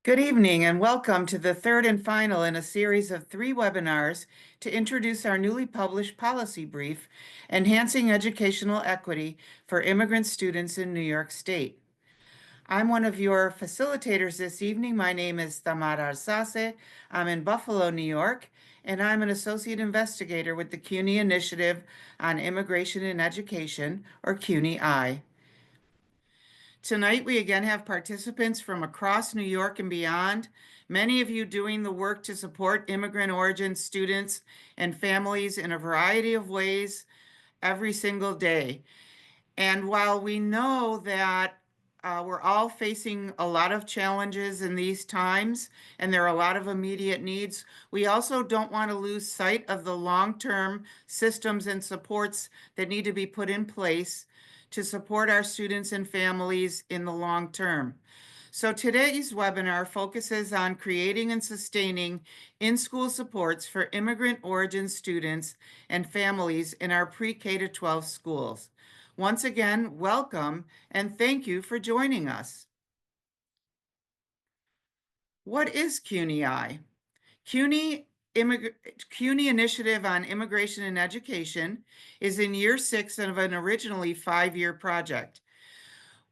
Good evening and welcome to the third and final in a series of 3 webinars to introduce our newly published policy brief, Enhancing Educational Equity for Immigrant Students in New York State. I'm one of your facilitators this evening. My name is Tamara Alsace. I'm in Buffalo, New York, and I'm an associate investigator with the CUNY-Initiative on Immigration and Education, or CUNY-IIE. Tonight, we again have participants from across New York and beyond, many of you doing the work to support immigrant-origin students and families in a variety of ways every single day. And while we know that we're all facing a lot of challenges in these times, and there are a lot of immediate needs, we also don't want to lose sight of the long-term systems and supports that need to be put in place to support our students and families in the long term. So today's webinar focuses on creating and sustaining in-school supports for immigrant-origin students and families in our pre-K-12 schools. Once again, welcome and thank you for joining us. What is CUNY-IIE? CUNY Initiative on Immigration and Education is in year 6 of an originally 5-year project.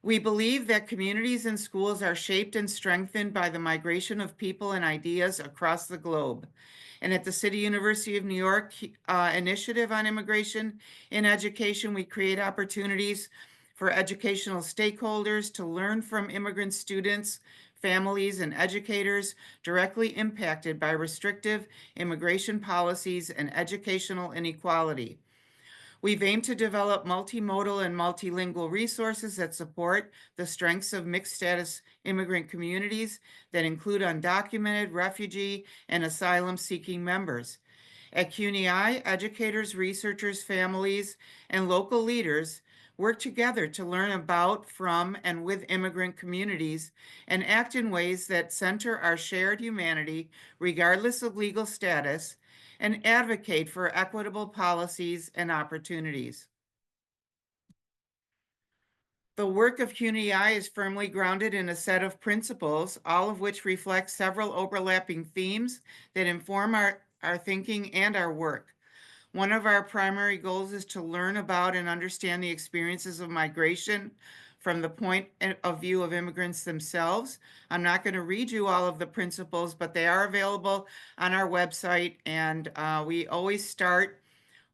We believe that communities and schools are shaped and strengthened by the migration of people and ideas across the globe. And at the City University of New York Initiative on Immigration in Education, we create opportunities for educational stakeholders to learn from immigrant students, families, and educators directly impacted by restrictive immigration policies and educational inequality. We've aimed to develop multimodal and multilingual resources that support the strengths of mixed status immigrant communities that include undocumented, refugee, and asylum-seeking members. At CUNY-IIE, educators, researchers, families, and local leaders work together to learn about, from, and with immigrant communities and act in ways that center our shared humanity, regardless of legal status, and advocate for equitable policies and opportunities. The work of CUNY-IIE is firmly grounded in a set of principles, all of which reflect several overlapping themes that inform our thinking and our work. One of our primary goals is to learn about and understand the experiences of migration from the point of view of immigrants themselves. I'm not going to read you all of the principles, but they are available on our website, and we always start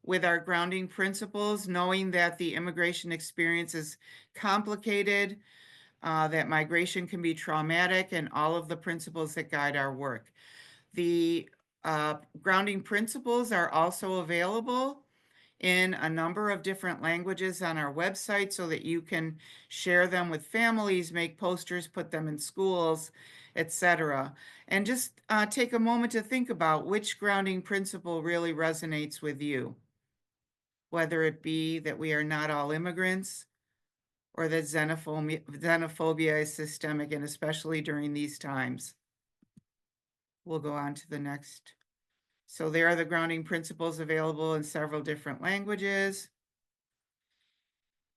with our grounding principles, knowing that the immigration experience is complicated, that migration can be traumatic, and all of the principles that guide our work. The grounding principles are also available in a number of different languages on our website so that you can share them with families, make posters, put them in schools, etc. And just take a moment to think about which grounding principle really resonates with you, whether it be that we are not all immigrants or that xenophobia is systemic, and especially during these times. We'll go on to the next. So there are the grounding principles available in several different languages.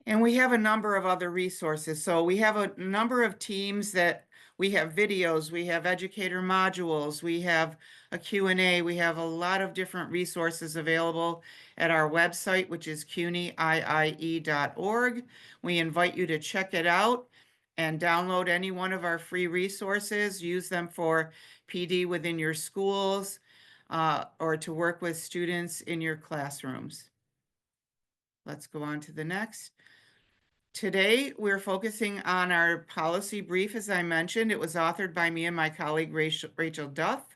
And we have a number of other resources. So we have a number of teams that we have videos, we have educator modules, we have a Q&A, we have a lot of different resources available at our website, which is CUNY-IIE.org. We invite you to check it out and download any one of our free resources, use them for PD within your schools, or to work with students in your classrooms. Let's go on to the next. Today, we're focusing on our policy brief, as I mentioned. It was authored by me and my colleague, Rachel Duff,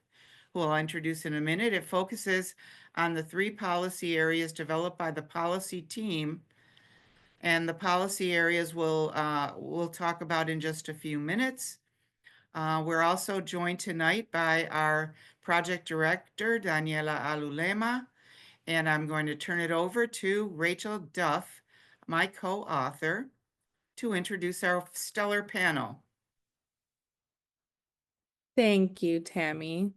who I'll introduce in a minute. It focuses on the 3 policy areas developed by the policy team, and the policy areas we'll talk about in just a few minutes. We're also joined tonight by our project director, Daniela Alulema, and I'm going to turn it over to Rachel Duff, my co-author, to introduce our stellar panel. Thank you, Tammy.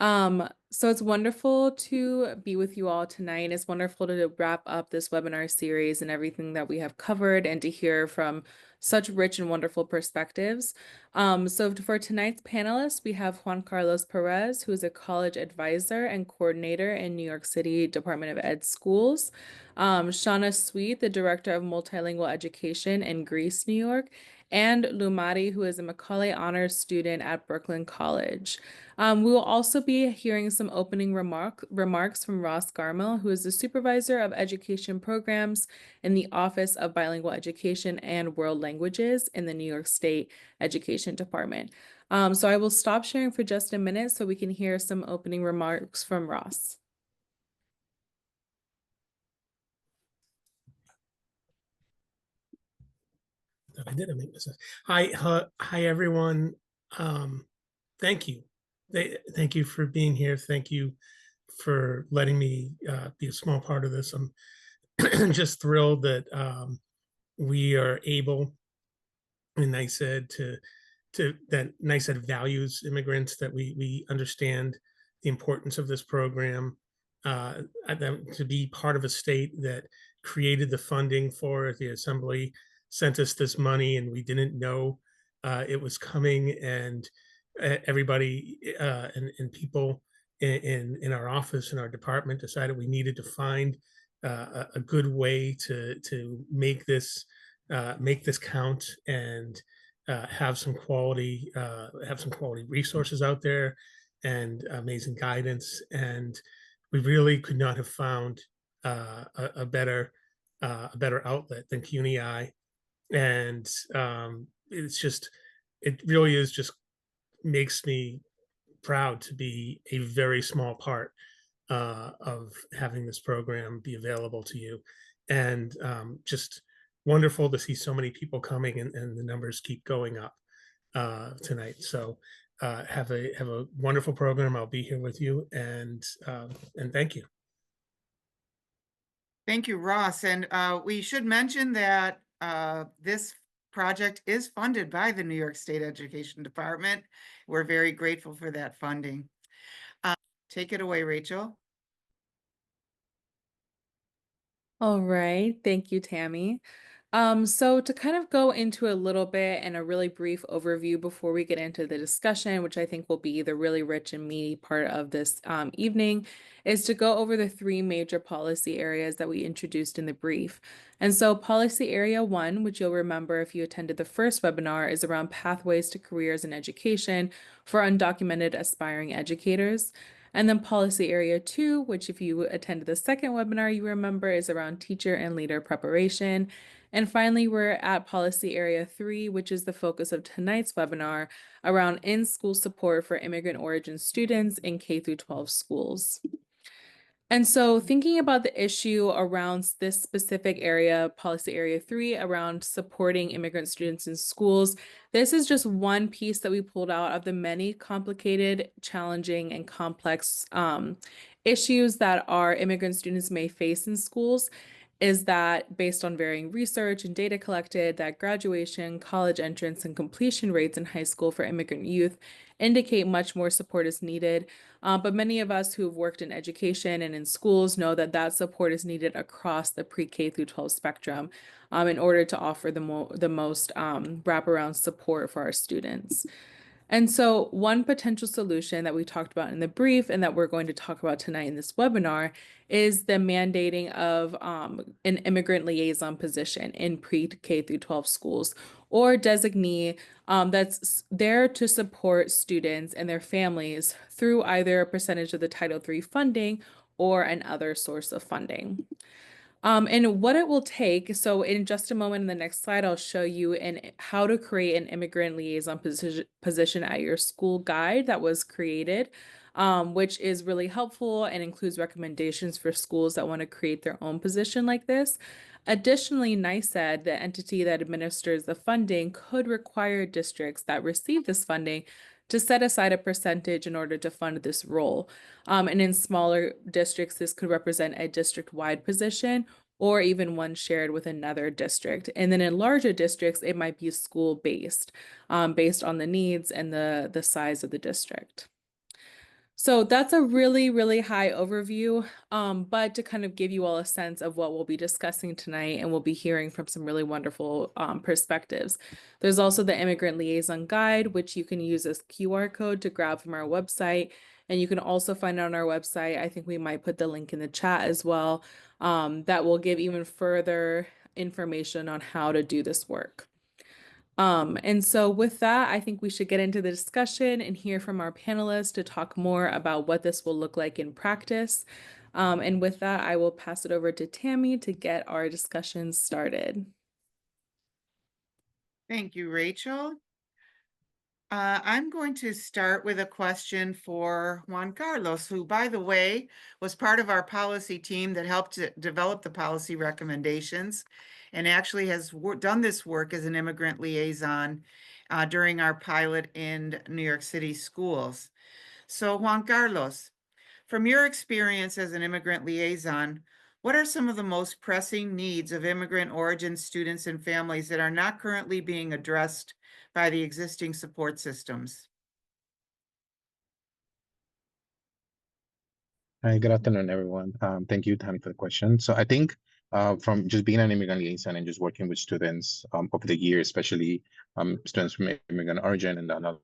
So it's wonderful to be with you all tonight. It's wonderful to wrap up this webinar series and everything that we have covered and to hear from such rich and wonderful perspectives. So for tonight's panelists, we have Juan Carlos Pérez, who is a college advisor and coordinator in New York City Department of Ed schools. Shawnna Sweet, the director of multilingual education in Greece, New York, and Lumari, who is a Macaulay Honors student at Brooklyn College. We will also be hearing some opening remarks from Ross Garmil, who is the supervisor of education programs in the Office of Bilingual Education and World Languages in the New York State Education Department. So I will stop sharing for just a minute so we can hear some opening remarks from Ross. I didn't make this. Hi, everyone. Thank you. Thank you for being here. Thank you for letting me be a small part of this. I'm just thrilled that we are able, and NYSED that NYSED values immigrants, that we understand the importance of this program, to be part of a state that created the funding for it. The Assembly sent us this money and we didn't know it was coming, and everybody and people in our office, in our department, decided we needed to find a good way to make this count, and have some quality resources out there, and amazing guidance. And we really could not have found a better outlet than CUNY-IIE. And it really is just makes me proud to be a very small part of having this program be available to you. And just wonderful to see so many people coming, and the numbers keep going up tonight. So have a wonderful program. I'll be here with you, and thank you. Thank you, Ross. And we should mention that this project is funded by the New York State Education Department. We're very grateful for that funding. Take it away, Rachel. All right, thank you, Tammy. So to kind of go into a little bit and a really brief overview before we get into the discussion, which I think will be the really rich and meaty part of this evening, is to go over the three major policy areas that we introduced in the brief. And so policy area 1, which you'll remember if you attended the first webinar, is around pathways to careers in education for undocumented aspiring educators. And then policy area 2, which if you attended the second webinar, you remember is around teacher and leader preparation. And finally, we're at policy area 3, which is the focus of tonight's webinar, around in-school support for immigrant-origin students in K-12 schools. And so thinking about the issue around this specific area, policy area 3, around supporting immigrant students in schools, this is just one piece that we pulled out of the many complicated, challenging, and complex issues that our immigrant students may face in schools. Is that based on varying research and data collected, that graduation, college entrance, and completion rates in high school for immigrant youth indicate much more support is needed. But many of us who have worked in education and in schools know that that support is needed across the pre-K through 12 spectrum in order to offer the most wraparound support for our students. And so one potential solution that we talked about in the brief and that we're going to talk about tonight in this webinar is the mandating of an immigrant liaison position in pre-K through 12 schools, or designee that's there to support students and their families through either a percentage of the Title III funding or another source of funding. And what it will take, so in just a moment in the next slide, I'll show you how to create an immigrant liaison position at your school guide that was created, which is really helpful and includes recommendations for schools that want to create their own position like this. Additionally, NYSED, the entity that administers the funding, could require districts that receive this funding to set aside a percentage in order to fund this role. And in smaller districts, this could represent a district-wide position or even one shared with another district. And then in larger districts, it might be school-based, based on the needs and the size of the district. So that's a really, really high overview, but to kind of give you all a sense of what we'll be discussing tonight, and we'll be hearing from some really wonderful perspectives. There's also the Immigrant Liaison Guide, which you can use as QR code to grab from our website. And you can also find it on our website. I think we might put the link in the chat as well. That will give even further information on how to do this work. And so with that, I think we should get into the discussion and hear from our panelists to talk more about what this will look like in practice. And with that, I will pass it over to Tammy to get our discussion started. Thank you, Rachel. I'm going to start with a question for Juan Carlos, who, by the way, was part of our policy team that helped to develop the policy recommendations and actually has done this work as an immigrant liaison during our pilot in New York City schools. So Juan Carlos, from your experience as an immigrant liaison, what are some of the most pressing needs of immigrant origin students and families that are not currently being addressed by the existing support systems? Hi, good afternoon, everyone. Thank you, Tammy, for the question. So I think from just being an immigrant liaison and just working with students over the years, especially students from immigrant origin and another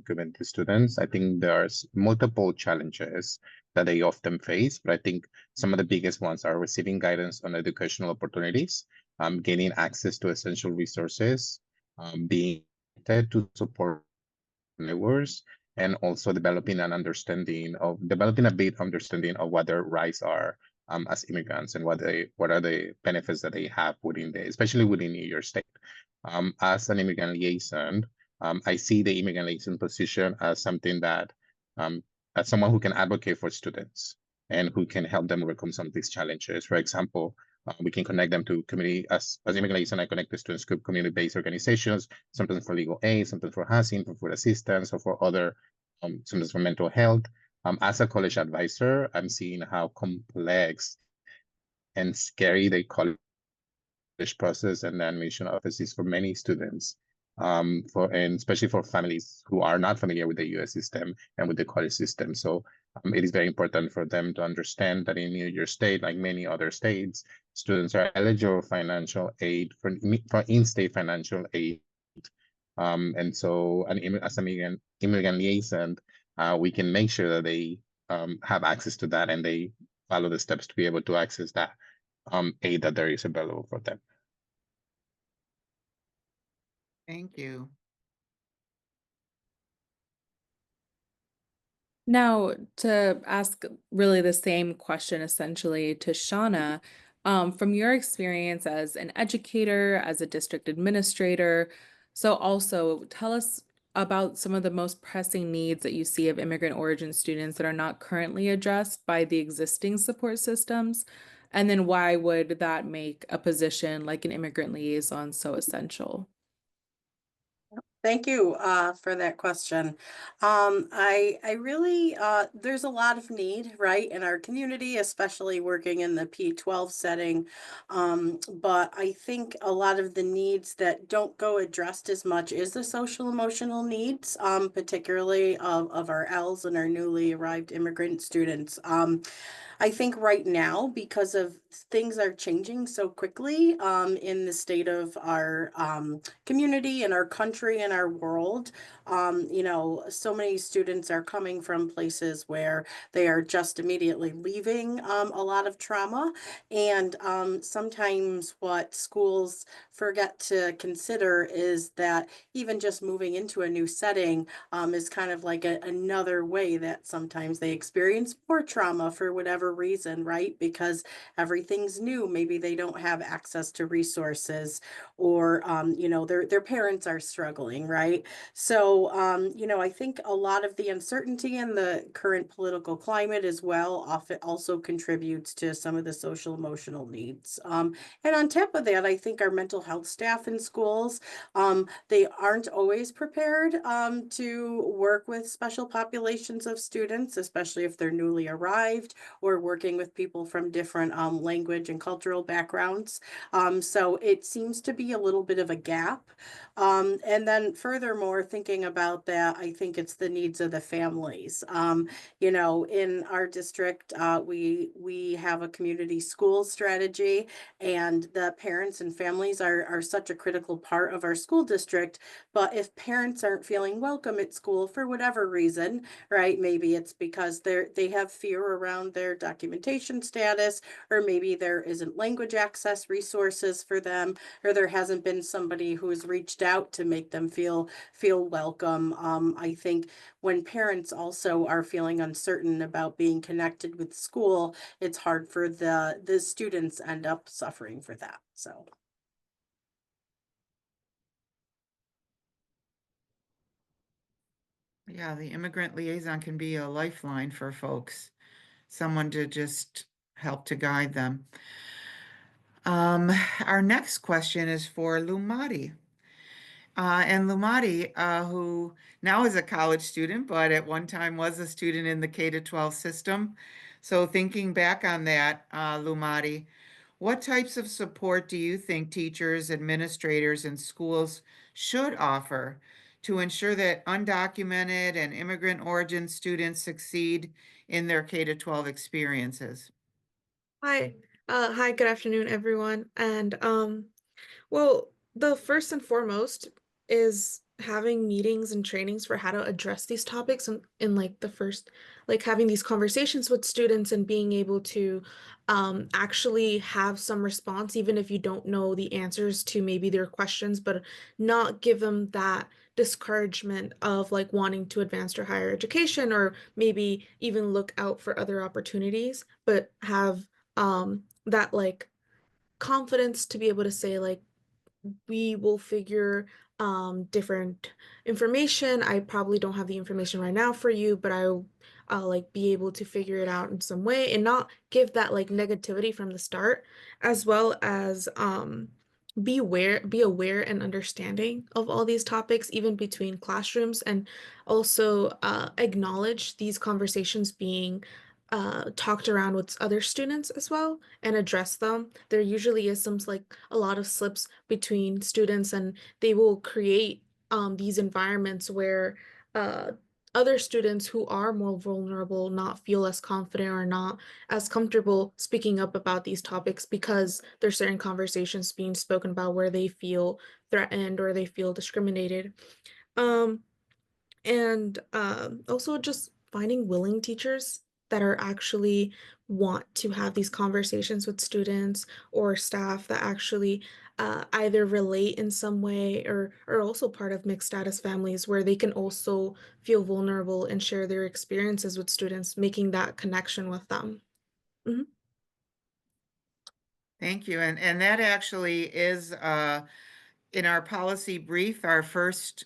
given to students, I think there's multiple challenges that they often face, but I think some of the biggest ones are receiving guidance on educational opportunities, gaining access to essential resources, being able to support networks, and also developing a bit understanding of what their rights are as immigrants and what are the benefits that they have especially within New York State. As an immigrant liaison, I see the immigrant liaison position as something that as someone who can advocate for students and who can help them overcome some of these challenges. For example, we can connect them to community, as immigrant liaison, I connect the students to community-based organizations, sometimes for legal aid, sometimes for housing, for food assistance, or for other, sometimes for mental health. As a college advisor, I'm seeing how complex and scary the college process and the admission office is for many students, and especially for families who are not familiar with the U.S. system and with the college system. So it is very important for them to understand that in New York State, like many other states, students are eligible for financial aid, for in-state financial aid. And so as an immigrant liaison, we can make sure that they have access to that and they follow the steps to be able to access that aid that there is available for them. Thank you. Now, to ask really the same question essentially to Shawnna, from your experience as an educator, as a district administrator, so also tell us about some of the most pressing needs that you see of immigrant origin students that are not currently addressed by the existing support systems, and then why would that make a position like an immigrant liaison so essential? Thank you for that question. I really, there's a lot of need, right, in our community, especially working in the P-12 setting. But I think a lot of the needs that don't go addressed as much is the social emotional needs, particularly of our Ls and our newly arrived immigrant students. I think right now, because of things are changing so quickly in the state of our community and our country and our world, so many students are coming from places where they are just immediately leaving a lot of trauma. And sometimes what schools forget to consider is that even just moving into a new setting is kind of like another way that sometimes they experience more trauma for whatever reason, right? Because everything's new. Maybe they don't have access to resources, or their parents are struggling, right? So I think a lot of the uncertainty in the current political climate as well often also contributes to some of the social emotional needs. And on top of that, I think our mental health health staff in schools. They aren't always prepared to work with special populations of students, especially if they're newly arrived or working with people from different language and cultural backgrounds. So it seems to be a little bit of a gap. And then furthermore, thinking about that, I think it's the needs of the families. You know, in our district, we have a community school strategy, and the parents and families are such a critical part of our school district. But if parents aren't feeling welcome at school for whatever reason, right? Maybe it's because they have fear around their documentation status, or maybe there isn't language access resources for them, or there hasn't been somebody who's reached out to make them feel welcome. I think when parents also are feeling uncertain about being connected with school, it's hard for the students end up suffering for that. So. Yeah, the immigrant liaison can be a lifeline for folks, someone to just help to guide them. Our next question is for Lumari. And Lumari, who now is a college student, but at one time was a student in the K-12 system. So thinking back on that, Lumari, what types of support do you think teachers, administrators, and schools should offer to ensure that undocumented and immigrant origin students succeed in their K-12 experiences? Hi. Hi, good afternoon, everyone. And well, the first and foremost is having meetings and trainings for how to address these topics in like the first, like having these conversations with students and being able to actually have some response, even if you don't know the answers to maybe their questions, but not give them that discouragement of like wanting to advance to higher education or maybe even look out for other opportunities, but have that like confidence to be able to say like we will figure different information. I probably don't have the information right now for you, but I'll like be able to figure it out in some way and not give that like negativity from the start, as well as be aware and understanding of all these topics, even between classrooms, and also acknowledge these conversations being talked around with other students as well and address them. There usually is some like a lot of slips between students, and they will create these environments where uh, other students who are more vulnerable not feel as confident or not as comfortable speaking up about these topics because there's certain conversations being spoken about where they feel threatened or they feel discriminated. Um, and also just finding willing teachers that are actually want to have these conversations with students or staff that actually either relate in some way or are also part of mixed status families where they can also feel vulnerable and share their experiences with students, making that connection with them. Mhm. Thank you. And that actually is in our policy brief, our first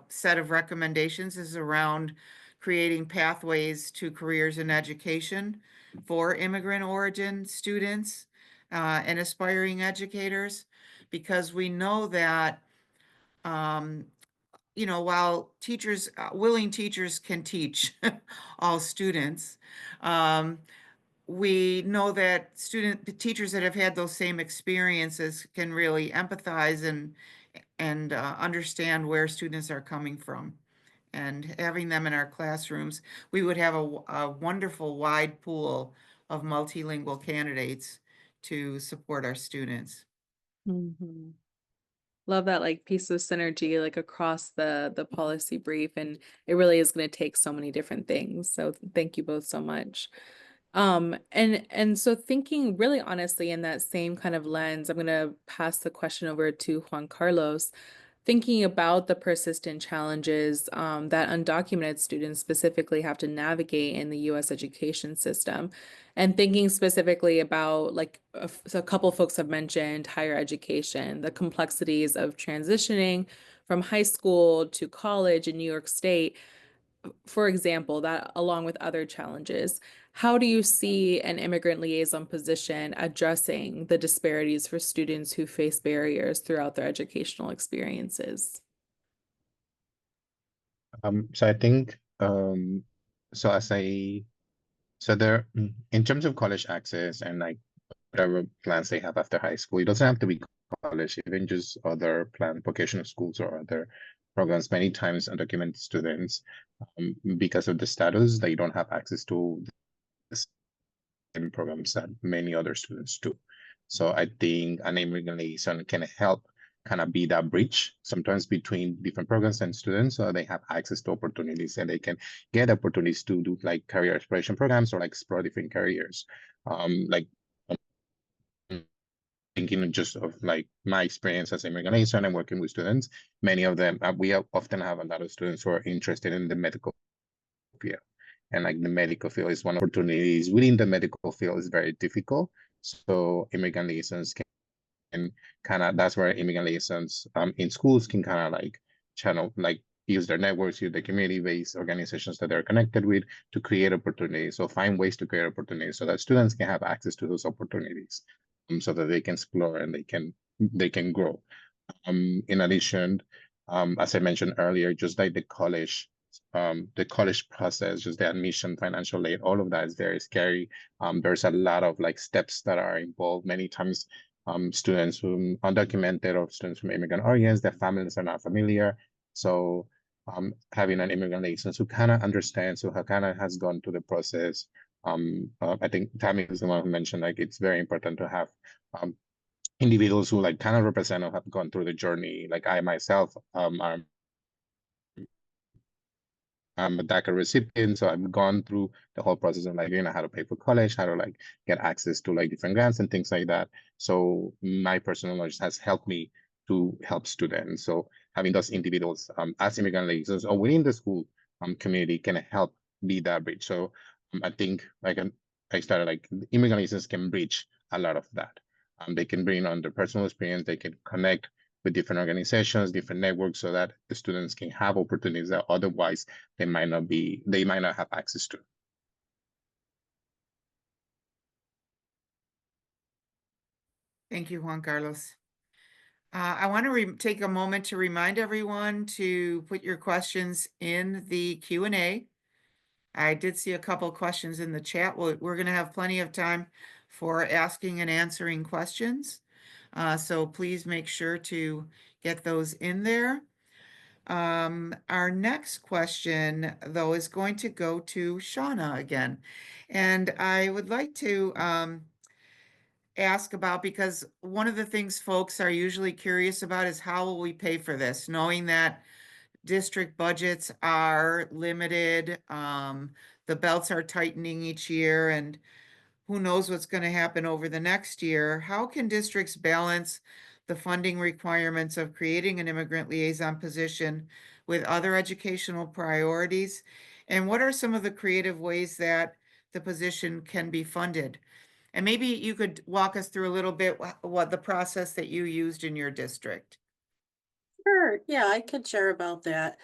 set of recommendations is around creating pathways to careers in education for immigrant origin students and aspiring educators, because we know that, you know, while teachers, willing teachers can teach all students, we know that the teachers that have had those same experiences can really empathize and understand where students are coming from. And having them in our classrooms, we would have a wonderful wide pool of multilingual candidates to support our students. Mhm. Love that like piece of synergy like across the policy brief, and it really is going to take so many different things. So thank you both so much. And so thinking really honestly in that same kind of lens, I'm going to pass the question over to Juan Carlos. Thinking about the persistent challenges that undocumented students specifically have to navigate in the US education system, and thinking specifically about like so a couple folks have mentioned higher education, the complexities of transitioning from high school to college in New York State. for example, that along with other challenges, how do you see an immigrant liaison position addressing the disparities for students who face barriers throughout their educational experiences? So I think so as I so there in terms of college access and like whatever plans they have after high school, it doesn't have to be college, even just other planned vocational schools or other programs. Many times undocumented students, because of the status, they don't have access to the same programs that many other students do. So I think an immigrant liaison can help kind of be that bridge sometimes between different programs and students, so they have access to opportunities and they can get opportunities to do like career exploration programs or like explore different careers. Like thinking just of like my experience as immigrant liaison and working with students, many of them, we often have a lot of students who are interested in the medical field. And like the medical field is one of the opportunities within the medical field is very difficult. So immigrant liaisons can kind of, that's where immigrant liaisons in schools can kind of like channel, like use their networks, use the community-based organizations that they're connected with to create opportunities. So find ways to create opportunities so that students can have access to those opportunities, so that they can explore and they can grow. In addition, as I mentioned earlier, just like the college process, just the admission, financial aid, all of that is very scary. There's a lot of like steps that are involved. Many times, students who undocumented or students from immigrant origins, their families are not familiar. So having an immigrant liaison who kind of understands, who kind of has gone through the process. I think Tammy is the one who mentioned like it's very important to have individuals who like kind of represent or have gone through the journey. Like I myself, I'm a DACA recipient, so I've gone through the whole process of like, you know, how to pay for college, how to like get access to like different grants and things like that. So my personal knowledge has helped me to help students. So having those individuals as immigrant liaisons or within the school community can help be that bridge. So I think like I started like immigrant liaisons can bridge a lot of that. They can bring on their personal experience, they can connect with different organizations, different networks, so that the students can have opportunities that otherwise they might not have access to. Thank you, Juan Carlos. I want to take a moment to remind everyone to put your questions in the Q&A. I did see a couple questions in the chat. We're going to have plenty of time for asking and answering questions. So please make sure to get those in there. Our next question, though, is going to go to Shawnna again. And I would like to ask about, because one of the things folks are usually curious about is how will we pay for this, knowing that district budgets are limited, the belts are tightening each year, and who knows what's going to happen over the next year. How can districts balance the funding requirements of creating an immigrant liaison position with other educational priorities? And what are some of the creative ways that the position can be funded? And maybe you could walk us through a little bit what the process that you used in your district. Sure. Yeah, I could share about that.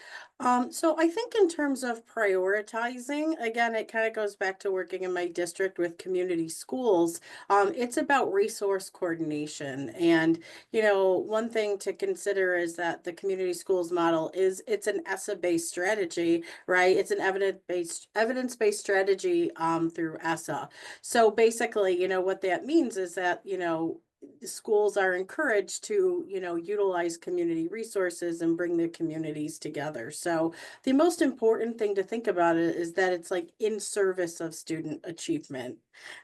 So I think in terms of prioritizing, again, it kind of goes back to working in my district with community schools. It's about resource coordination. And, you know, one thing to consider is that the community schools model it's an ESSA-based strategy, right? It's an evidence-based strategy through ESSA. So basically, you know, what that means is that, you know, schools are encouraged to, you know, utilize community resources and bring their communities together. So the most important thing to think about it is that it's like in service of student achievement,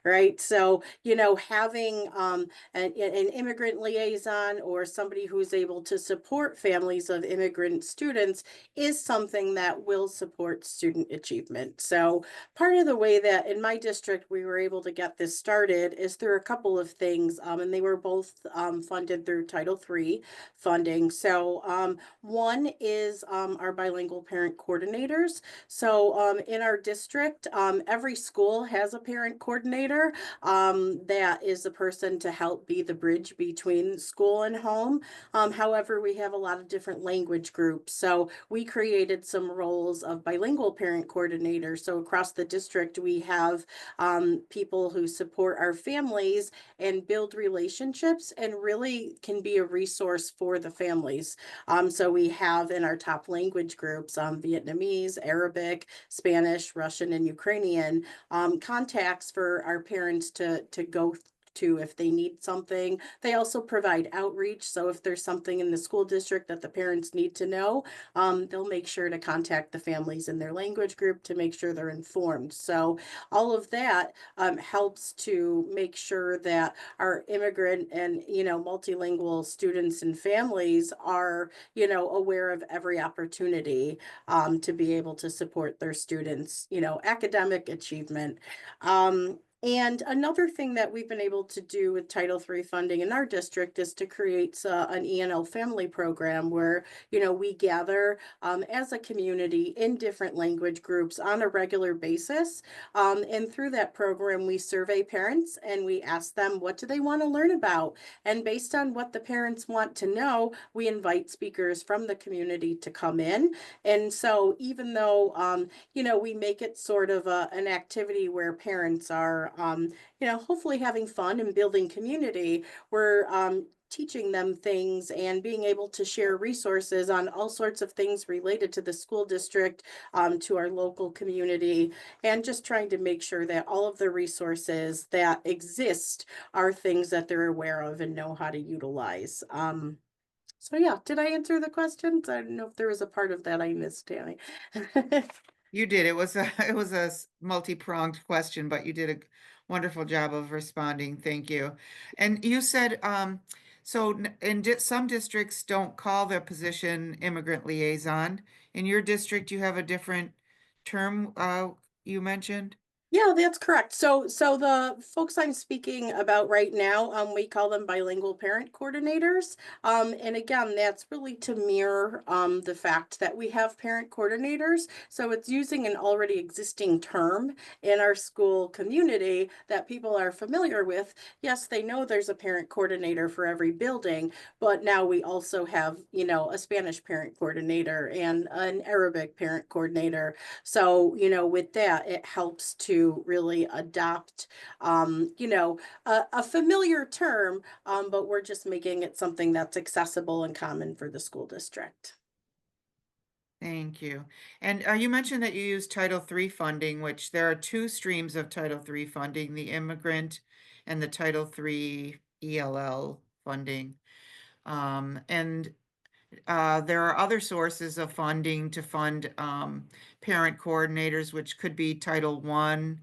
right? So, you know, having an immigrant liaison or somebody who's able to support families of immigrant students is something that will support student achievement. So part of the way that in my district we were able to get this started is through a couple of things, and they were both funded through Title III funding. So one is our bilingual parent coordinators. So in our district, every school has a parent coordinator that is the person to help be the bridge between school and home. However, we have a lot of different language groups. So we created some roles of bilingual parent coordinators. So across the district, we have people who support our families and build relationships and really can be a resource for the families. So we have in our top language groups, Vietnamese, Arabic, Spanish, Russian, and Ukrainian, contacts for our parents to go to if they need something. They also provide outreach. So if there's something in the school district that the parents need to know, they'll make sure to contact the families in their language group to make sure they're informed. So all of that helps to make sure that our immigrant and, multilingual students and families are, aware of every opportunity to be able to support their students, academic achievement. And another thing that we've been able to do with Title III funding in our district is to create an ENL family program where, we gather as a community in different language groups on a regular basis. And through that program, we survey parents and we ask them, what do they want to learn about? And based on what the parents want to know, we invite speakers from the community to come in. And so even though, we make it sort of an activity where parents are, hopefully having fun and building community, we're teaching them things and being able to share resources on all sorts of things related to the school district, to our local community, and just trying to make sure that all of the resources that exist are things that they're aware of and know how to utilize. So yeah, did I answer the questions? I don't know if there was a part of that I missed, Tammy. You did. It was a multi-pronged question, but you did a wonderful job of responding. Thank you. And you said, so some districts don't call their position immigrant liaison. In your district, you have a different term, you mentioned? Yeah, that's correct. So the folks I'm speaking about right now, we call them bilingual parent coordinators. And again, that's really to mirror the fact that we have parent coordinators. So it's using an already existing term in our school community that people are familiar with. Yes, they know there's a parent coordinator for every building, but now we also have, a Spanish parent coordinator and an Arabic parent coordinator. So, with that, it helps to really adopt, a familiar term, but we're just making it something that's accessible and common for the school district. Thank you. And you mentioned that you use Title III funding, which there are two streams of Title III funding, the immigrant and the Title III ELL funding. And there are other sources of funding to fund parent coordinators, which could be Title I,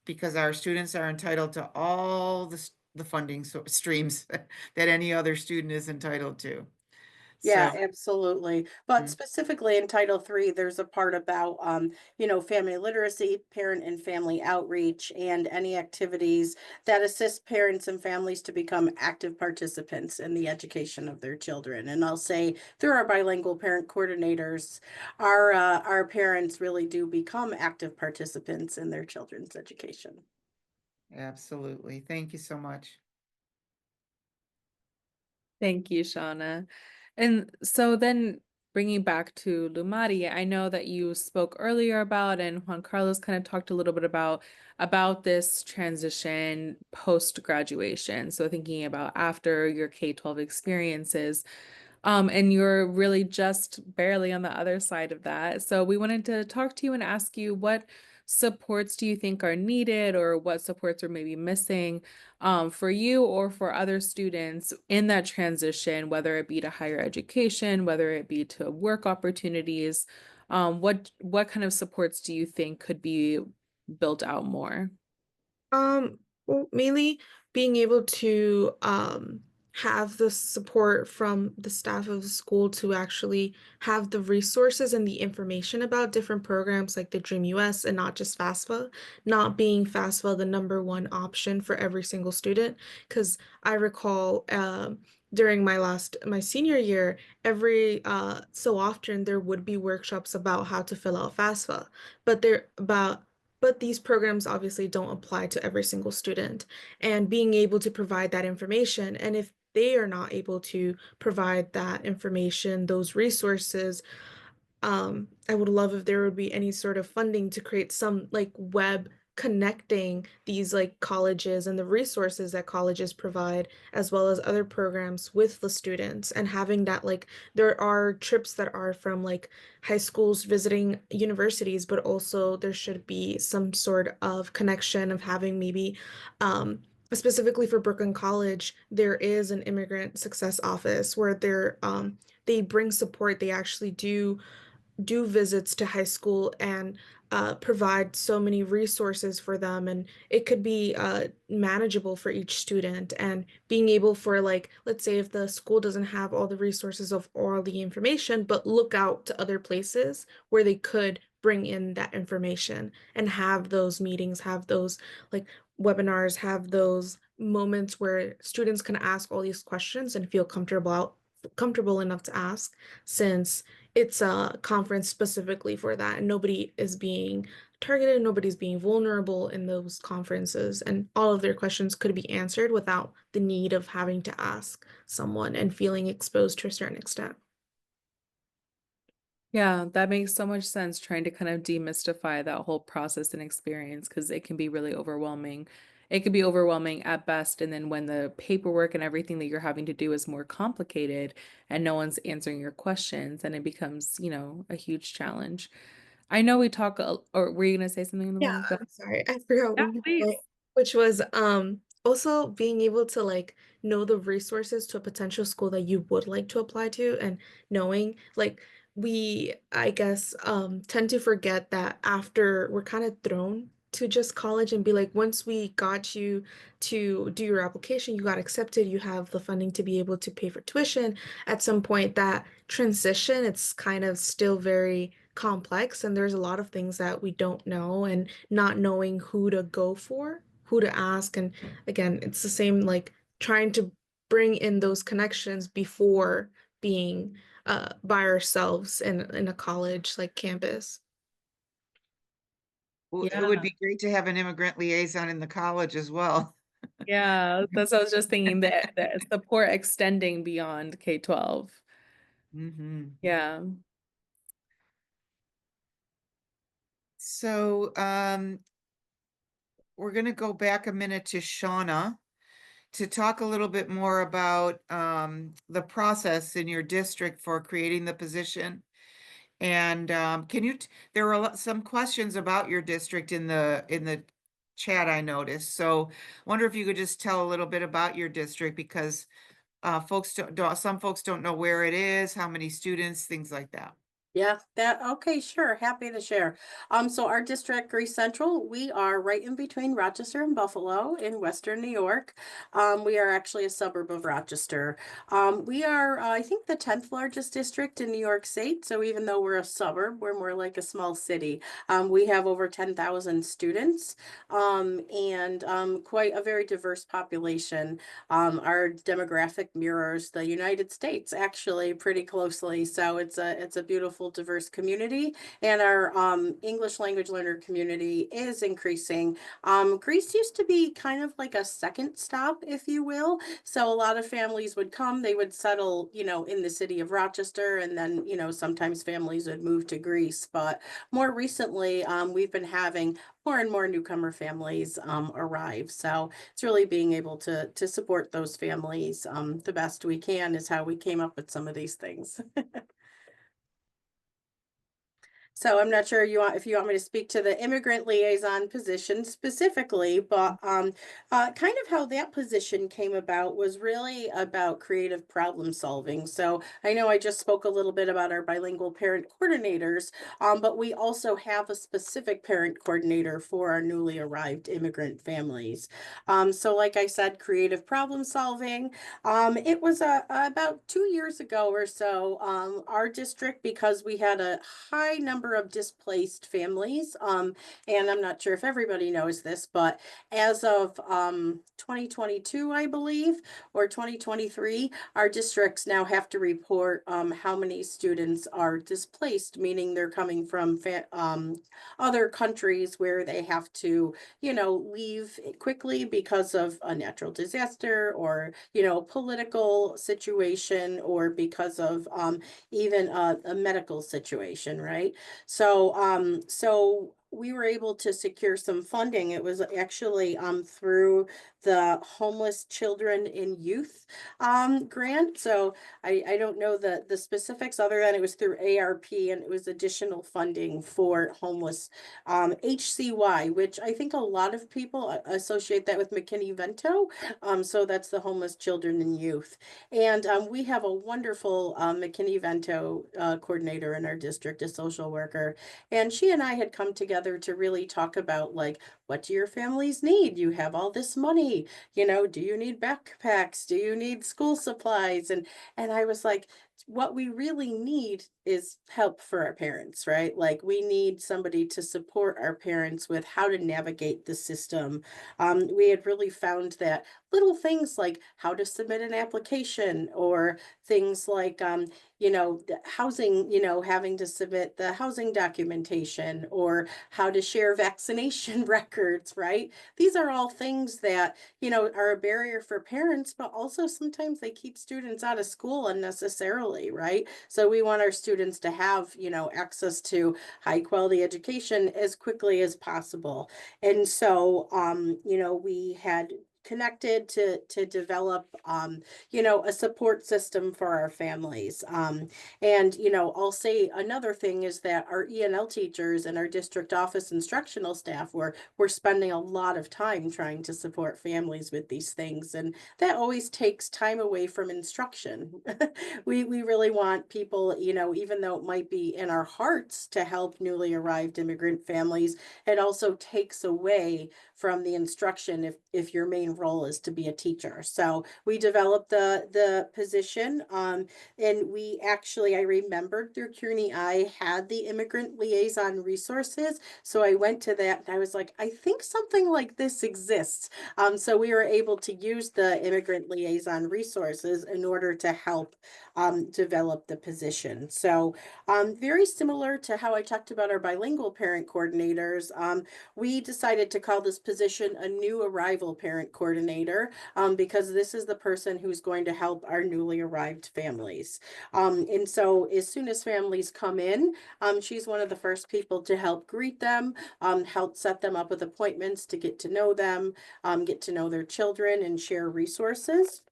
because our students are entitled to all the funding streams that any other student is entitled to. Yeah, So, absolutely. But Mm. specifically in Title III, there's a part about, family literacy, parent and family outreach, and any activities that assist parents and families to become active participants in the education of their children. And I'll say through our bilingual parent coordinators, our parents really do become active participants in their children's education. absolutely. Thank you so much. Thank you, Shawnna. And so then bringing back to Lumari, I know that you spoke earlier about, and Juan Carlos kind of talked a little bit about this transition post-graduation. So thinking about after your K-12 experiences, and you're really just barely on the other side of that. So we wanted to talk to you and ask you, what supports do you think are needed, or what supports are maybe missing for you or for other students in that transition, whether it be to higher education, whether it be to work opportunities? What kind of supports do you think could be built out more? Well, mainly being able to have the support from the staff of the school to actually have the resources and the information about different programs like the Dream US and not just FAFSA, not being FAFSA the #1 option for every single student. Because I recall during my senior year, every so often there would be workshops about how to fill out FAFSA, but these programs obviously don't apply to every single student. And being able to provide that information, and if they are not able to provide that information, those resources, I would love if there would be any sort of funding to create some like web connecting these like colleges and the resources that colleges provide, as well as other programs with the students, and having that like there are trips that are from like high schools visiting universities, but also there should be some sort of connection of having maybe specifically for Brooklyn College, there is an immigrant success office where they bring support. They actually do visits to high school and provide so many resources for them, and it could be manageable for each student, and being able for like let's say if the school doesn't have all the resources of all the information, but look out to other places where they could bring in that information and have those meetings, have those like webinars, have those moments where students can ask all these questions and feel comfortable enough to ask, since it's a conference specifically for that and nobody is being targeted, nobody's being vulnerable in those conferences, and all of their questions could be answered without the need of having to ask someone and feeling exposed to a certain extent. Yeah, that makes so much sense, trying to kind of demystify that whole process and experience, because it can be really overwhelming. It could be overwhelming at best, and then when the paperwork and everything that you're having to do is more complicated and no one's answering your questions, then it becomes, a huge challenge. I know we talk, or were you gonna say something, Yeah, Lumari? Go I'm sorry. I forgot Yeah, one please. point, which was also being able to like know the resources to a potential school that you would like to apply to, and knowing like we I guess tend to forget that after we're kind of thrown to just college and be like once we got you to do your application, you got accepted, you have the funding to be able to pay for tuition. At some point that transition, it's kind of still very complex, and there's a lot of things that we don't know, and not knowing who to go for, who to ask. And again, it's the same like trying to bring in those connections before being by ourselves in a college like campus. Well, it would Yeah. be great to have an immigrant liaison in the college as well. Yeah, that's what I was just thinking, the support extending beyond K-12. Mhm. Yeah. So, we're gonna go back a minute to Shawnna to talk a little bit more about the process in your district for creating the position. And there are some questions about your district in the chat I noticed. So wonder if you could just tell a little bit about your district, because some folks don't know where it is, how many students, things like that. Yeah, okay, sure. Happy to share. So our district, Greece Central, we are right in between Rochester and Buffalo in Western New York. We are actually a suburb of Rochester. We are, I think, the 10th largest district in New York State. So even though we're a suburb, we're more like a small city. We have over 10,000 students, and quite a very diverse population. Our demographic mirrors the United States actually pretty closely. So it's a beautiful, diverse community, and our English language learner community is increasing. Greece used to be kind of like a second stop, if you will. So a lot of families would come, they would settle, in the city of Rochester, and then, sometimes families would move to Greece. But more recently, we've been having more and more newcomer families arrive. So it's really being able to support those families the best we can is how we came up with some of these things. So I'm not sure if you want me to speak to the immigrant liaison position specifically, but kind of how that position came about was really about creative problem solving. So I know I just spoke a little bit about our bilingual parent coordinators, but we also have a specific parent coordinator for our newly arrived immigrant families. So like I said, creative problem solving. It was about 2 years ago or so, our district, because we had a high number of displaced families, and I'm not sure if everybody knows this, but as of 2022, I believe, or 2023, our districts now have to report how many students are displaced, meaning they're coming from other countries where they have to, leave quickly because of a natural disaster or, political situation or because of even a medical situation, right? So we were able to secure some funding. It was actually through the Homeless Children and Youth grant. So I don't know the specifics other than it was through ARP and it was additional funding for homeless HCY, which I think a lot of people associate that with McKinney-Vento. So that's the Homeless Children and Youth. And we have a wonderful McKinney-Vento coordinator in our district, a social worker. And she and I had come together to really talk about, like, what do your families need? You have all this money, do you need backpacks? Do you need school supplies? And I was like, what we really need is help for our parents, right? Like we need somebody to support our parents with how to navigate the system. We had really found that little things like how to submit an application or things like, the housing, having to submit the housing documentation or how to share vaccination records, right? These are all things that, are a barrier for parents, but also sometimes they keep students out of school unnecessarily, right? So we want our students to have, access to high quality education as quickly as possible. And so, we had connected to develop a support system for our families. And I'll say another thing is that our ENL teachers and our district office instructional staff were spending a lot of time trying to support families with these things, and that always takes time away from instruction. We really want people, even though it might be in our hearts to help newly arrived immigrant families, it also takes away from the instruction if your main role is to be a teacher. So we developed the position, and we actually, I remembered through CUNY-IIE had the Immigrant Liaison resources. So I went to that and I was like, I think something like this exists. So we were able to use the Immigrant Liaison resources in order to help develop the position. So very similar to how I talked about our bilingual parent coordinators, we decided to call this position a new arrival parent coordinator, because this is the person who's going to help our newly arrived families. And so as soon as families come in, she's one of the first people to help greet them, help set them up with appointments to get to know them, get to know their children and share resources.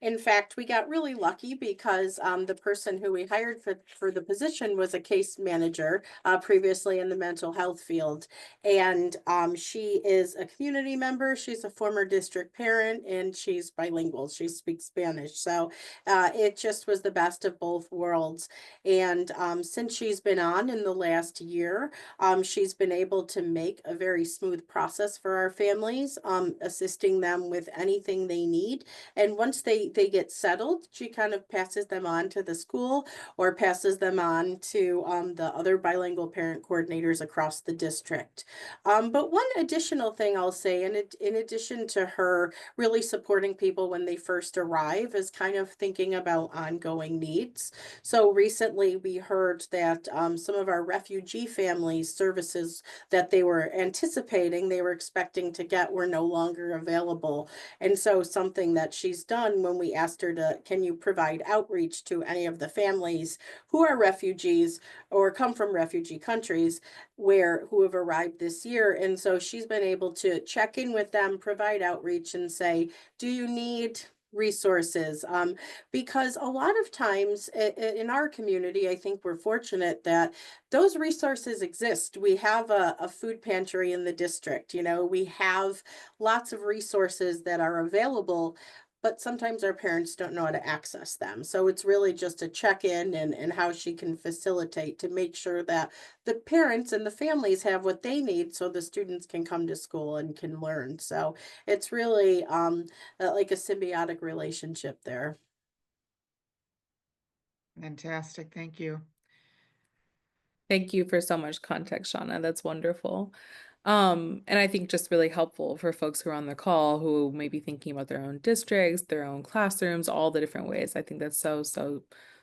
In fact, we got really lucky because the person who we hired for the position was a case manager previously in the mental health field. And she is a community member. She's a former district parent and she's bilingual. She speaks Spanish. So it just was the best of both worlds. And since she's been on in the last year, she's been able to make a very smooth process for our families, assisting them with anything they need. And once they get settled, she kind of passes them on to the school or passes them on to the other bilingual parent coordinators across the district. But one additional thing I'll say, in addition to her really supporting people when they first arrive, is kind of thinking about ongoing needs. So recently we heard that some of our refugee families services that they were anticipating, they were expecting to get, were no longer available. And so something that she's done when we asked her to, can you provide outreach to any of the families who are refugees or come from refugee countries who have arrived this year. And so she's been able to check in with them, provide outreach and say, do you need resources, because a lot of times in our community, I think we're fortunate that those resources exist. We have a food pantry in the district, you know, we have lots of resources that are available, but sometimes our parents don't know how to access them. So it's really just a check-in and how she can facilitate to make sure that the parents and the families have what they need so the students can come to school and can learn. So it's really like a symbiotic relationship there. Fantastic, thank you. Thank you for so much context, Shawnna. That's wonderful. And I think just really helpful for folks who are on the call who may be thinking about their own districts, their own classrooms, all the different ways. I think that's so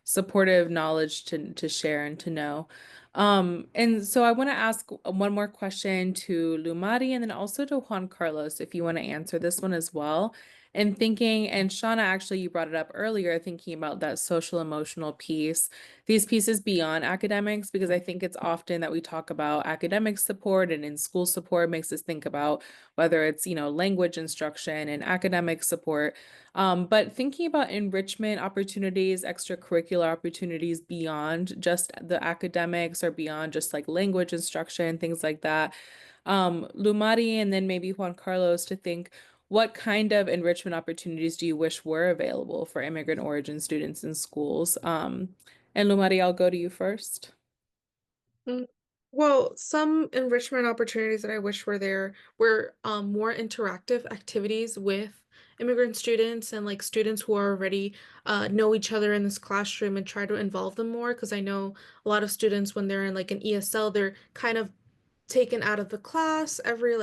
supportive knowledge to share and to know. And so I want to ask one more question to Lumari and then also to Juan Carlos, if you want to answer this one as well. And thinking, and Shawnna, actually, you brought it up earlier, thinking about that social emotional piece, these pieces beyond academics, because I think it's often that we talk about academic support and in school support makes us think about whether it's, you know, language instruction and academic support. But thinking about enrichment opportunities, extracurricular opportunities beyond just the academics or beyond just like language instruction, things like that. Lumari and then maybe Juan Carlos to think, what kind of enrichment opportunities do you wish were available for immigrant origin students in schools? And Lumari, I'll go to you first. Well, some enrichment opportunities that I wish were there were more interactive activities with immigrant students and like students who are already know each other in this classroom and try to involve them more, because I know a lot of students when they're in like an ESL, they're kind of taken out of the class every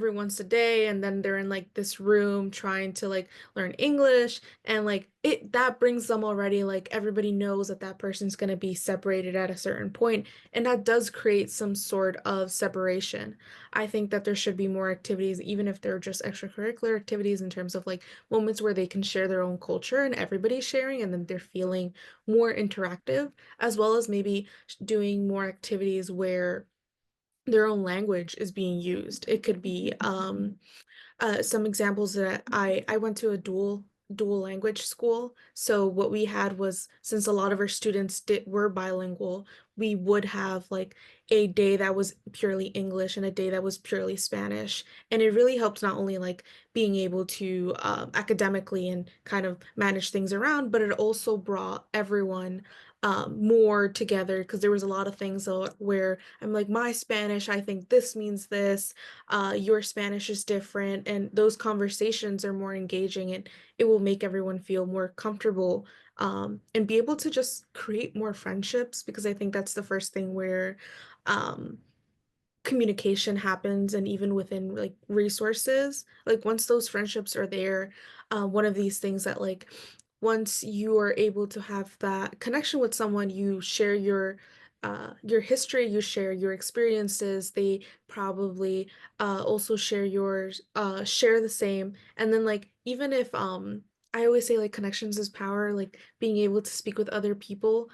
once a day, and then they're in like this room trying to like learn English, and like it that brings them already, like everybody knows that that person's going to be separated at a certain point, and that does create some sort of separation. I think that there should be more activities, even if they're just extracurricular activities, in terms of like moments where they can share their own culture and everybody's sharing, and then they're feeling more interactive, as well as maybe doing more activities where their own language is being used. It could be some examples that I went to a dual language school. So what we had was, since a lot of our students were bilingual, we would have like a day that was purely English and a day that was purely Spanish. And it really helped not only like being able to academically and kind of manage things around, but it also brought everyone more together, because there was a lot of things where I'm like, my Spanish, I think this means this, your Spanish is different, and those conversations are more engaging, and it will make everyone feel more comfortable, and be able to just create more friendships, because I think that's the first thing where communication happens. And even within like resources, like once those friendships are there, one of these things that like once you are able to have that connection with someone, you share your history, you share your experiences, they probably also share the same. And then like even if I always say like connections is power, like being able to speak with other people,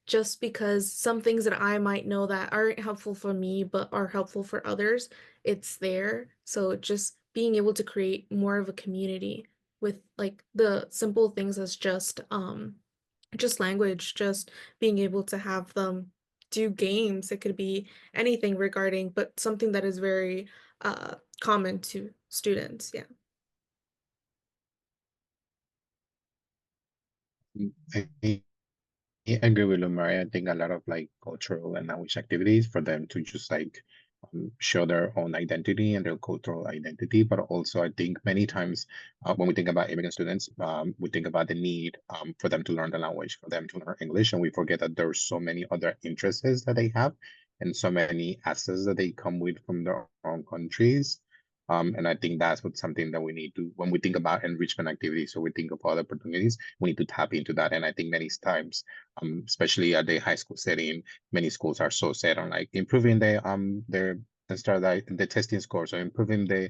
just because some things that I might know that aren't helpful for me but are helpful for others, it's there. So just being able to create more of a community with like the simple things as just language, just being able to have them do games. It could be anything regarding, but something that is very common to students. Yeah. I agree with Lumari. I think a lot of like cultural and language activities for them to just like show their own identity and their cultural identity. But also, I think many times when we think about immigrant students, we think about the need for them to learn the language, for them to learn English, and we forget that there's so many other interests that they have and so many assets that they come with from their own countries. And I think that's what something that we need to, when we think about enrichment activities, so we think of other opportunities, we need to tap into that. And I think many times, especially at the high school setting, many schools are so set on like improving their the testing scores or improving the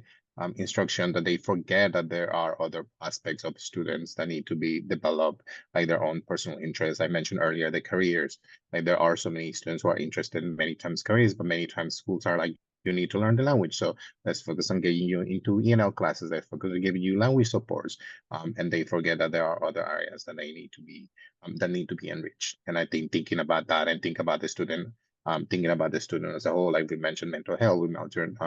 instruction, that they forget that there are other aspects of students that need to be developed, like their own personal interests. I mentioned earlier the careers. Like there are so many students who are interested in many times careers, but many times schools are like, you need to learn the language. So let's focus on getting you into ENL classes. Let's focus on giving you language supports. And they forget that there are other areas that they need to be that need to be enriched. And I think thinking about that and thinking about the student as a whole, like we mentioned, mental health, we mentioned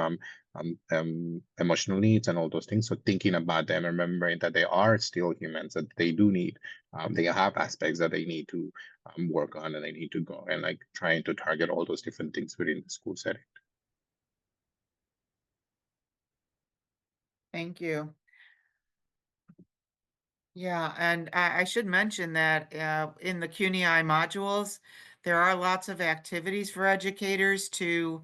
emotional needs and all those things. So thinking about them and remembering that they are still humans, that they do need, they have aspects that they need to work on and they need to go, and like trying to target all those different things within the school setting. Thank you. Yeah, and I should mention that in the CUNY-IIE modules, there are lots of activities for educators to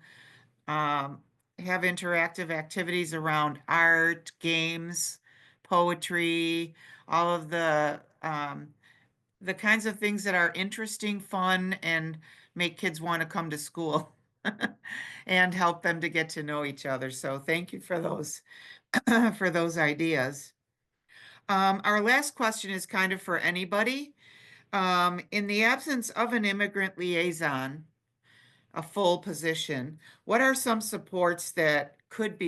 have interactive activities around art, games, poetry, all of the kinds of things that are interesting, fun, and make kids want to come to school and help them to get to know each other. So thank you for those for those ideas. Our last question is kind of for anybody. In the absence of an immigrant liaison, a full position, what are some supports that could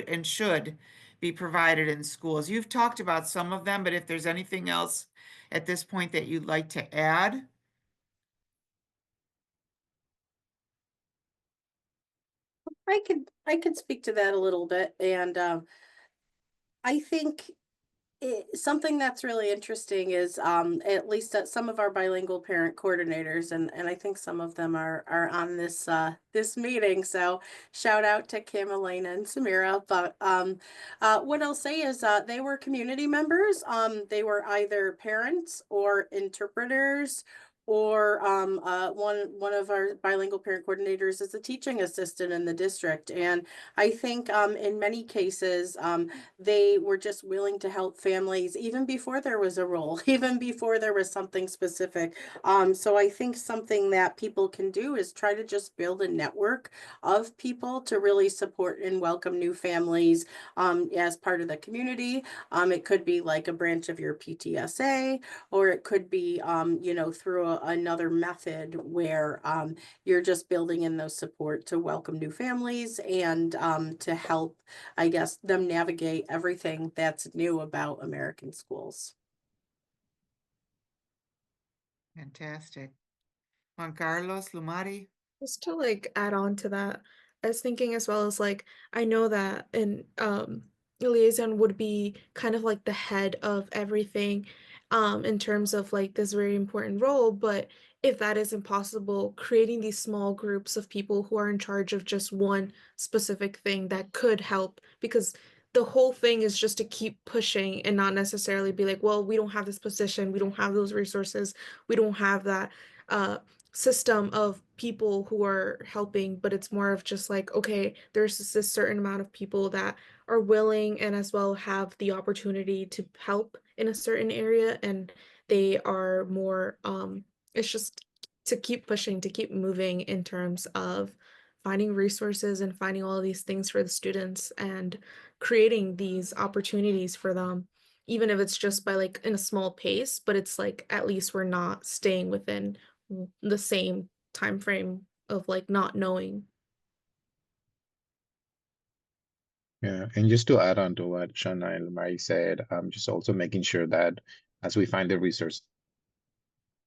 and should be provided in schools? You've talked about some of them, but if there's anything else at this point that you'd like to add? I could speak to that a little bit, and I think something that's really interesting is at least some of our bilingual parent coordinators, and I think some of them are on this this meeting. So shout out to Kim, Elena, and Samira. But what I'll say is they were community members. They were either parents or interpreters, or one of our bilingual parent coordinators is a teaching assistant in the district. And I think in many cases they were just willing to help families even before there was a role, even before there was something specific. So I think something that people can do is try to just build a network of people to really support and welcome new families as part of the community. It could be like a branch of your PTSA, or it could be, you know, through another method where you're just building in those support to welcome new families and to help, I guess, them navigate everything that's new about American schools. Fantastic. Juan Carlos, Lumari? Just to like add on to that, I was thinking as well as like I know that in liaison would be kind of like the head of everything in terms of like this very important role, but if that isn't possible, creating these small groups of people who are in charge of just one specific thing that could help, because the whole thing is just to keep pushing and not necessarily be like, well, we don't have this position, we don't have those resources, we don't have that system of people who are helping, but it's more of just like, okay, there's this certain amount of people that are willing and as well have the opportunity to help in a certain area, and they are more it's just to keep pushing, to keep moving in terms of finding resources and finding all of these things for the students and creating these opportunities for them, even if it's just by like in a small pace, but it's like at least we're not staying within the same time frame of like not knowing. Yeah, and just to add on to what Shawnna and Lumari said, just also making sure that as we find the resources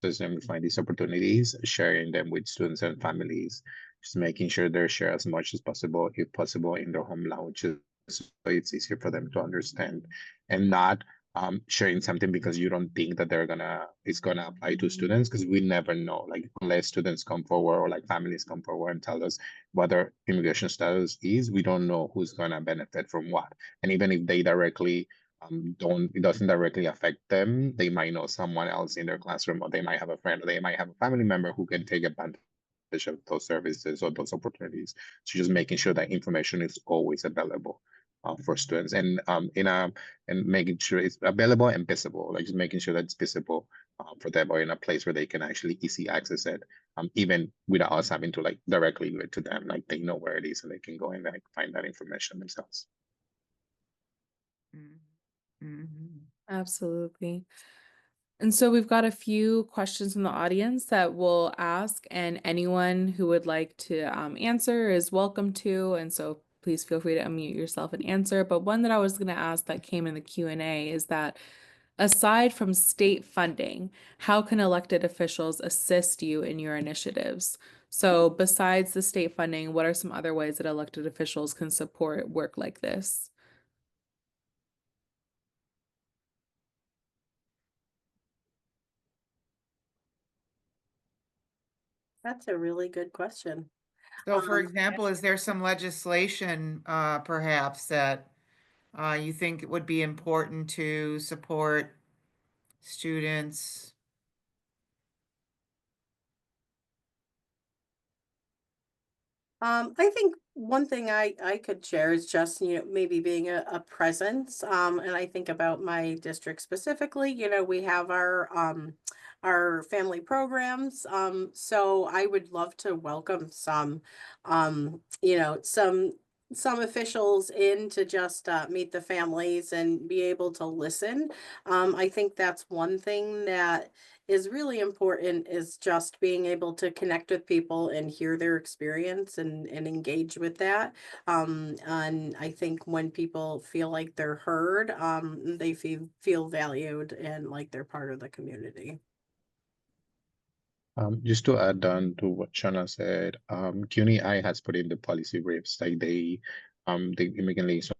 and we find these opportunities, sharing them with students and families, just making sure they're shared as much as possible, if possible, in their home languages, so it's easier for them to understand, and not sharing something because you don't think that it's gonna apply to students, because we never know, like unless students come forward or like families come forward and tell us what their immigration status is, we don't know who's gonna benefit from what. And even if they directly it doesn't directly affect them, they might know someone else in their classroom, or they might have a friend, or they might have a family member who can take advantage of those services or those opportunities. So just making sure that information is always available for students, and making sure it's available and visible, like just making sure that it's visible for them, or in a place where they can actually easily access it, even without us having to like directly give it to them. Like they know where it is and they can go and like find that information themselves. Mm-hmm. Absolutely. And so we've got a few questions from the audience that we'll ask, and anyone who would like to answer is welcome to. And so please feel free to unmute yourself and answer. But one that I was going to ask that came in the Q&A is that aside from state funding, how can elected officials assist you in your initiatives? So besides the state funding, what are some other ways that elected officials can support work like this? That's a really good question. So for Um, example, is there some legislation perhaps that you think it would be important to support students? I think one thing I could share is just, maybe being a presence. And I think about my district specifically, we have our family programs. So I would love to welcome some, some officials in to just meet the families and be able to listen. I think that's one thing that is really important, is just being able to connect with people and hear their experience and engage with that. And I think when people feel like they're heard, they feel valued and like they're part of the community. Just to add on to what Shawnna said, CUNY-IIE has put in the policy briefs, like the Immigrant Liaison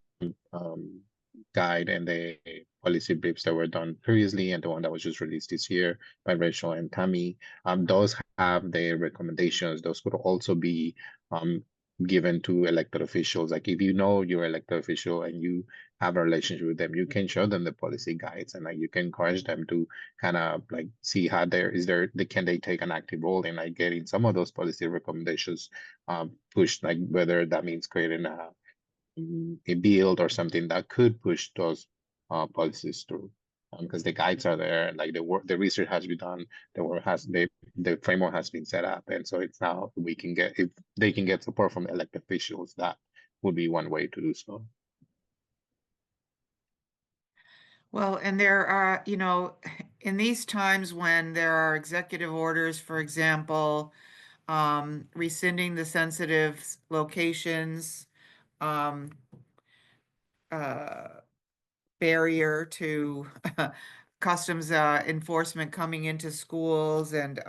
guide and the policy briefs that were done previously, and the one that was just released this year by Rachel and Tammy. Those have the recommendations. Those could also be given to elected officials. Like if you know your elected official and you have a relationship with them, you can show them the policy guides, and like you can encourage them to kind of like see how can they take an active role in like getting some of those policy recommendations pushed, like whether that means creating a bill or something that could push those policies through. Because the guides are there, and like the research has been done, the framework has been set up, and so it's now if they can get support from elected officials, that would be one way to do so. Well, and there are, in these times when there are executive orders, for example, rescinding the sensitive locations, um, barrier to customs enforcement coming into schools, and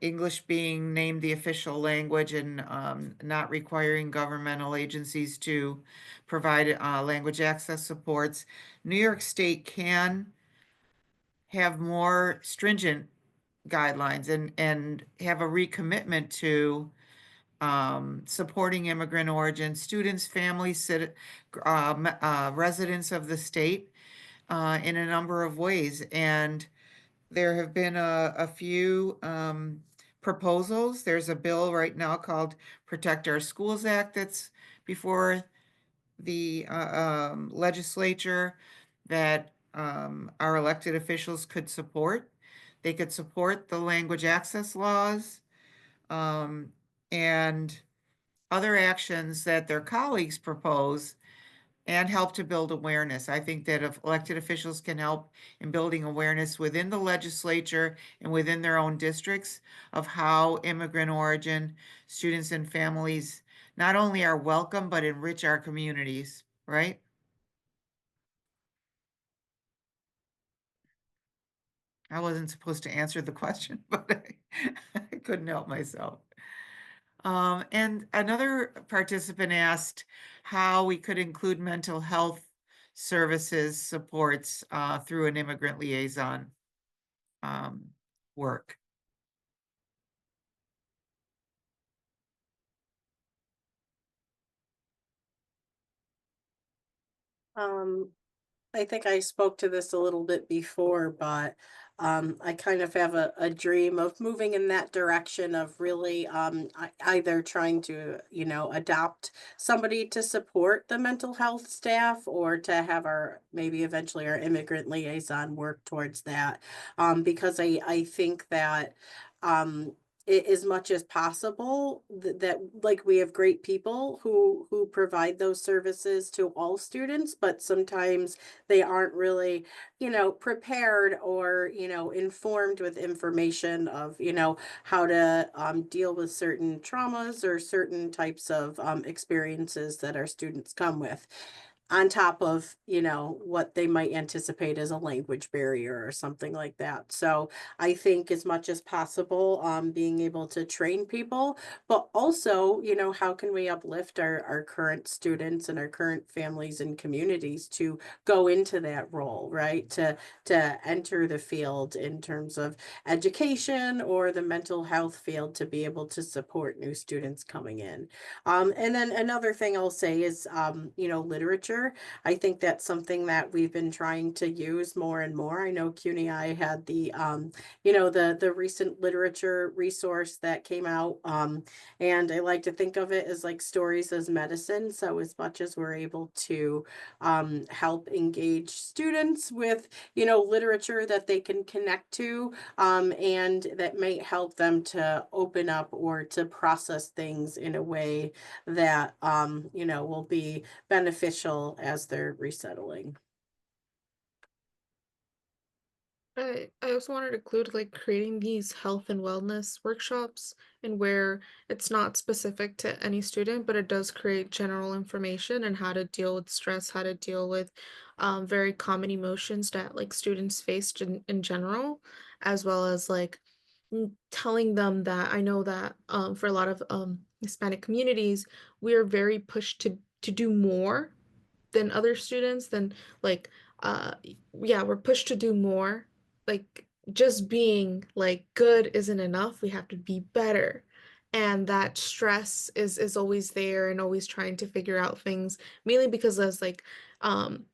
English being named the official language, and not requiring governmental agencies to provide language access supports. New York State can have more stringent guidelines and have a recommitment to supporting immigrant origin students, families, residents of the state in a number of ways. And there have been a few proposals. There's a bill right now called Protect Our Schools Act that's before the legislature that our elected officials could support. They could support the language access laws and other actions that their colleagues propose, and help to build awareness. I think that if elected officials can help in building awareness within the legislature and within their own districts of how immigrant origin students and families not only are welcome, but enrich our communities, right? I wasn't supposed to answer the question, but I couldn't help myself. And another participant asked how we could include mental health services supports through an immigrant liaison work. I think I spoke to this a little bit before, but I kind of have a dream of moving in that direction of really either trying to, adopt somebody to support the mental health staff, or to have maybe eventually our immigrant liaison work towards that. Because I think that um, as much as possible, that like we have great people who provide those services to all students, but sometimes they aren't really, prepared or, informed with information of, how to deal with certain traumas or certain types of experiences that our students come with, on top of, what they might anticipate as a language barrier or something like that. So I think as much as possible, being able to train people, but also, how can we uplift our current students and our current families and communities to go into that role, right? To enter the field in terms of education or the mental health field, to be able to support new students coming in. And then another thing I'll say is, literature. I think that's something that we've been trying to use more and more. I know CUNY-I had the recent literature resource that came out. And I like to think of it as like stories as medicine. So as much as we're able to help engage students with, literature that they can connect to, and that might help them to open up or to process things in a way that, will be beneficial as they're resettling. I also wanted to include like creating these health and wellness workshops, and where it's not specific to any student, but it does create general information and how to deal with stress, how to deal with very common emotions that like students face in general, as well as like telling them that I know that for a lot of Hispanic communities, we are very pushed to do more than other students, than like yeah, we're pushed to do more. Like just being like good isn't enough, we have to be better, and that stress is always there, and always trying to figure out things, mainly because as like um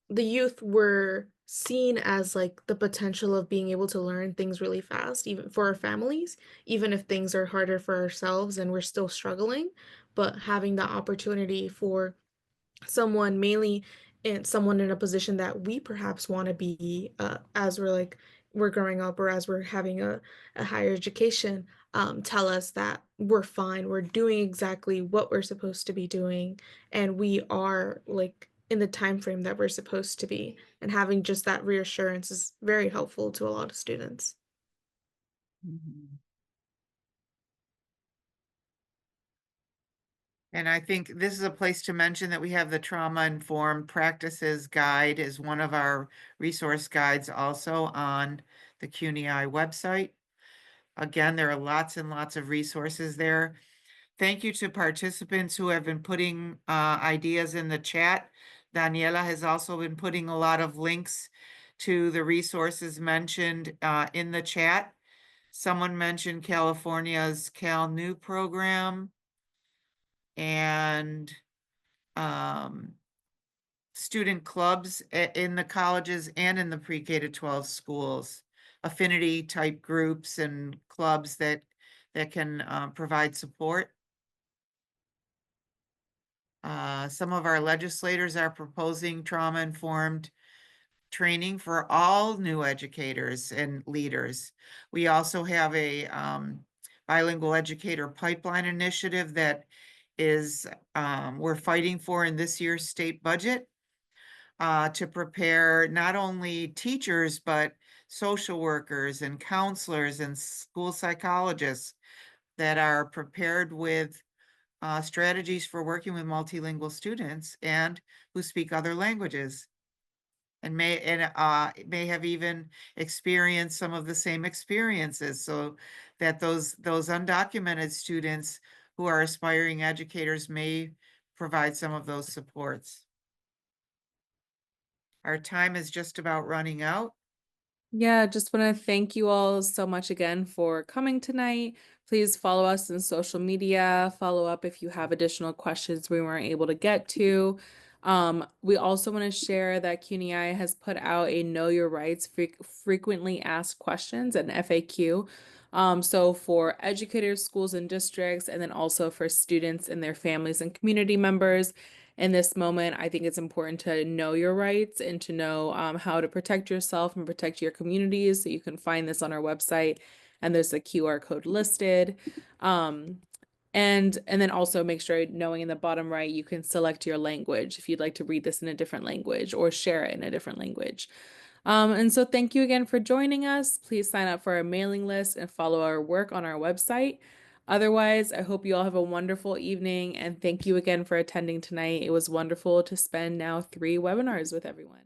the youth were seen as like the potential of being able to learn things really fast, even for our families, even if things are harder for ourselves and we're still struggling. But having the opportunity for someone, mainly in someone in a position that we perhaps want to be, as we're growing up, or as we're having a higher education, tell us that we're fine, we're doing exactly what we're supposed to be doing, and we are like in the time frame that we're supposed to be, and having just that reassurance is very helpful to a lot of students. Mhm. And I think this is a place to mention that we have the Trauma Informed Practices Guide as one of our resource guides also on the CUNY-I website. Again, there are lots and lots of resources there. Thank you to participants who have been putting ideas in the chat. Daniela has also been putting a lot of links to the resources mentioned in the chat. Someone mentioned California's Cal New program and student clubs in the colleges and in the pre-K-12 schools, affinity type groups and clubs that can provide support. Some of our legislators are proposing trauma-informed training for all new educators and leaders. We also have a bilingual educator pipeline initiative that is we're fighting for in this year's state budget to prepare not only teachers, but social workers and counselors and school psychologists that are prepared with strategies for working with multilingual students and who speak other languages and may have even experienced some of the same experiences, so that those undocumented students who are aspiring educators may provide some of those supports. Our time is just about running out. Yeah, just want to thank you all so much again for coming tonight. Please follow us in social media, follow up if you have additional questions we weren't able to get to. We also want to share that CUNY-I has put out a Know Your Rights frequently asked questions, an FAQ. So for educators, schools, and districts, and then also for students and their families and community members. In this moment, I think it's important to know your rights and to know how to protect yourself and protect your communities. So you can find this on our website and there's a QR code listed. And then also make sure, knowing in the bottom right, you can select your language if you'd like to read this in a different language or share it in a different language. And so thank you again for joining us. Please sign up for our mailing list and follow our work on our website. Otherwise, I hope you all have a wonderful evening, and thank you again for attending tonight. It was wonderful to spend now 3 webinars with everyone.